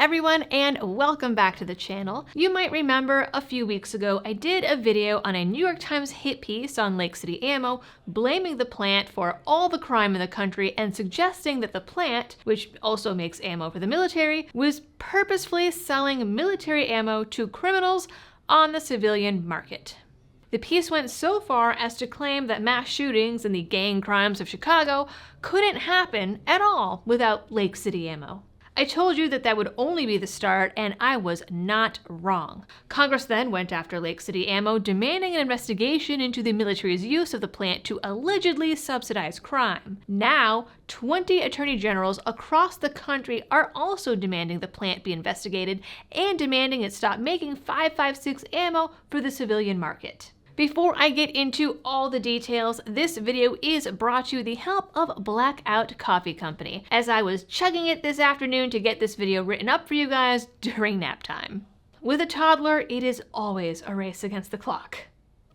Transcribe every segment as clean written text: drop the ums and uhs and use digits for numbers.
everyone, and welcome back to the channel. You might remember a few weeks ago I did a video on a New York Times hit piece on Lake City Ammo, blaming the plant for all the crime in the country and suggesting that the plant, which also makes ammo for the military, was purposefully selling military ammo to criminals on the civilian market. The piece went so far as to claim that mass shootings and the gang crimes of Chicago couldn't happen at all without Lake City Ammo. I told you that would only be the start, and I was not wrong. Congress then went after Lake City Ammo, demanding an investigation into the military's use of the plant to allegedly subsidize crime. Now, 20 attorney generals across the country are also demanding the plant be investigated and demanding it stop making 5.56 ammo for the civilian market. Before I get into all the details, this video is brought to you with the help of Blackout Coffee Company, as I was chugging it this afternoon to get this video written up for you guys during nap time. With a toddler, it is always a race against the clock.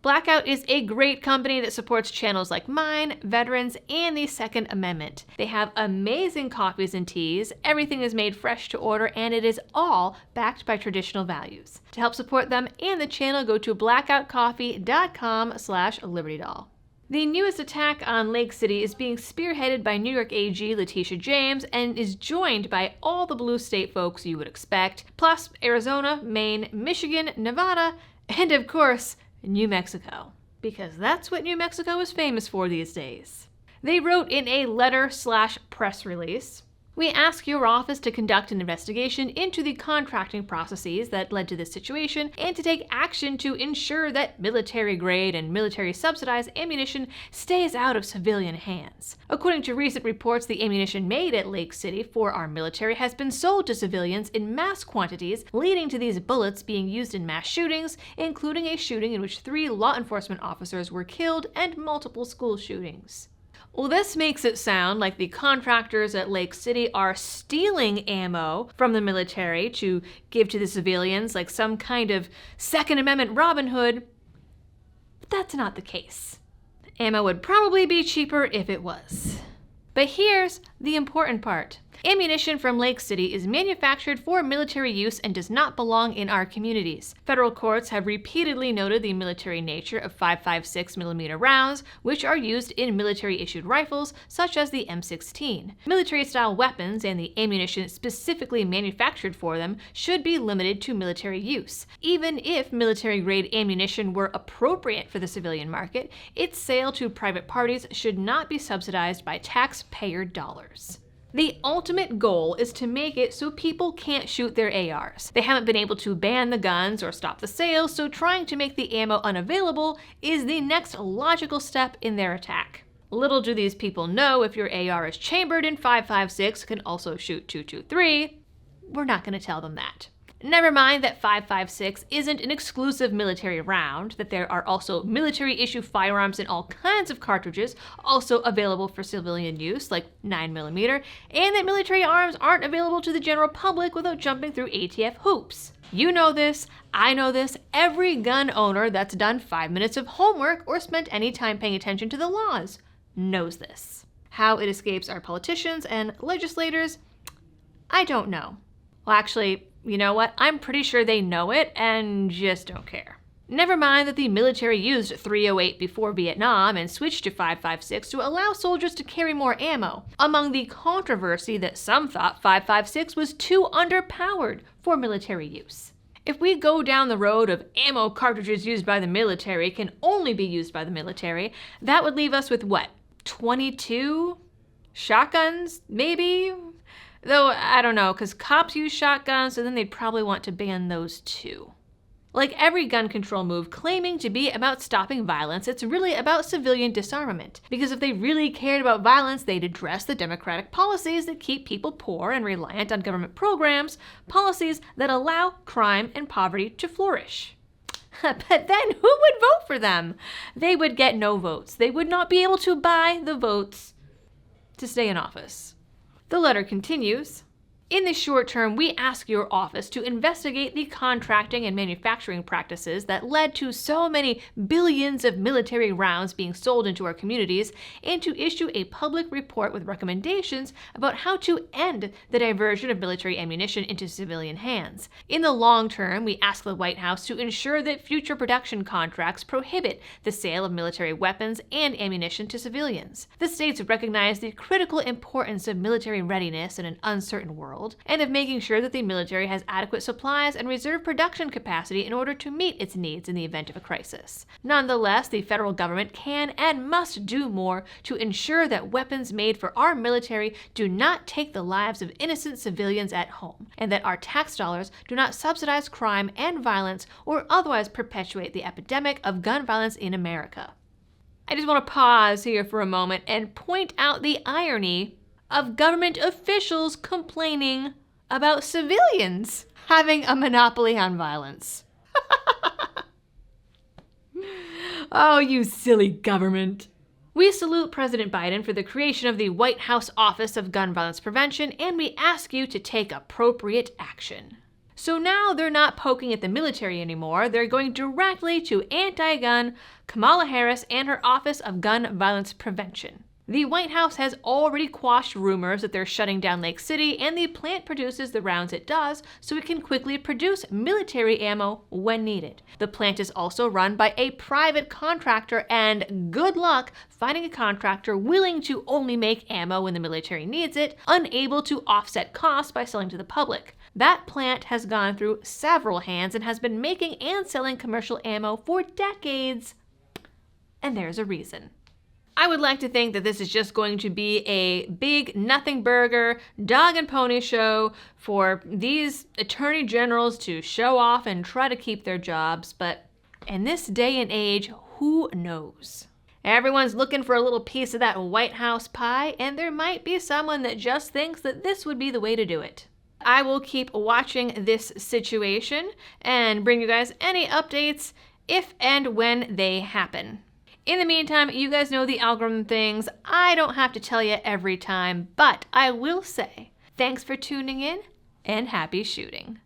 Blackout is a great company that supports channels like mine, veterans, and the Second Amendment. They have amazing coffees and teas, everything is made fresh to order, and it is all backed by traditional values. To help support them and the channel, go to blackoutcoffee.com/libertydoll. The newest attack on Lake City is being spearheaded by New York AG Letitia James and is joined by all the blue state folks you would expect, plus Arizona, Maine, Michigan, Nevada, and of course, New Mexico, because that's what New Mexico is famous for these days. They wrote in a letter/press release, "We ask your office to conduct an investigation into the contracting processes that led to this situation and to take action to ensure that military-grade and military-subsidized ammunition stays out of civilian hands. According to recent reports, the ammunition made at Lake City for our military has been sold to civilians in mass quantities, leading to these bullets being used in mass shootings, including a shooting in which 3 law enforcement officers were killed and multiple school shootings." Well, this makes it sound like the contractors at Lake City are stealing ammo from the military to give to the civilians like some kind of Second Amendment Robin Hood, but that's not the case. Ammo would probably be cheaper if it was. But here's the important part. Ammunition from Lake City is manufactured for military use and does not belong in our communities. Federal courts have repeatedly noted the military nature of 5.56mm rounds, which are used in military-issued rifles, such as the M16. Military-style weapons and the ammunition specifically manufactured for them should be limited to military use. Even if military-grade ammunition were appropriate for the civilian market, its sale to private parties should not be subsidized by taxpayer dollars. The ultimate goal is to make it so people can't shoot their ARs. They haven't been able to ban the guns or stop the sales, so trying to make the ammo unavailable is the next logical step in their attack. Little do these people know, if your AR is chambered in 5.56 can also shoot .223, we're not going to tell them that. Never mind that 5.56 isn't an exclusive military round, that there are also military-issue firearms in all kinds of cartridges also available for civilian use, like 9mm, and that military arms aren't available to the general public without jumping through ATF hoops. You know this, I know this, every gun owner that's done 5 minutes of homework or spent any time paying attention to the laws knows this. How it escapes our politicians and legislators, I don't know. Well, actually, you know what? I'm pretty sure they know it and just don't care. Never mind that the military used .308 before Vietnam and switched to 5.56 to allow soldiers to carry more ammo. Among the controversy that some thought 5.56 was too underpowered for military use. If we go down the road of ammo cartridges used by the military can only be used by the military, that would leave us with what? 22 shotguns, maybe? Though, I don't know, because cops use shotguns, so then they'd probably want to ban those too. Like every gun control move claiming to be about stopping violence, it's really about civilian disarmament. Because if they really cared about violence, they'd address the democratic policies that keep people poor and reliant on government programs, policies that allow crime and poverty to flourish. But then who would vote for them? They would get no votes. They would not be able to buy the votes to stay in office. The letter continues, In the short term, we ask your office to investigate the contracting and manufacturing practices that led to so many billions of military rounds being sold into our communities, and to issue a public report with recommendations about how to end the diversion of military ammunition into civilian hands. In the long term, we ask the White House to ensure that future production contracts prohibit the sale of military weapons and ammunition to civilians. The states recognize the critical importance of military readiness in an uncertain world, and of making sure that the military has adequate supplies and reserve production capacity in order to meet its needs in the event of a crisis. Nonetheless, the federal government can and must do more to ensure that weapons made for our military do not take the lives of innocent civilians at home, and that our tax dollars do not subsidize crime and violence or otherwise perpetuate the epidemic of gun violence in America. I just want to pause here for a moment and point out the irony of government officials complaining about civilians having a monopoly on violence. Oh, you silly government. We salute President Biden for the creation of the White House Office of Gun Violence Prevention, and we ask you to take appropriate action. So now they're not poking at the military anymore. They're going directly to anti-gun Kamala Harris and her Office of Gun Violence Prevention. The White House has already quashed rumors that they're shutting down Lake City, and the plant produces the rounds it does so it can quickly produce military ammo when needed. The plant is also run by a private contractor, and good luck finding a contractor willing to only make ammo when the military needs it, unable to offset costs by selling to the public. That plant has gone through several hands and has been making and selling commercial ammo for decades. And there's a reason. I would like to think that this is just going to be a big nothing burger, dog and pony show for these attorney generals to show off and try to keep their jobs, but in this day and age, who knows? Everyone's looking for a little piece of that White House pie, and there might be someone that just thinks that this would be the way to do it. I will keep watching this situation and bring you guys any updates if and when they happen. In the meantime, you guys know the algorithm things. I don't have to tell you every time, but I will say thanks for tuning in and happy shooting.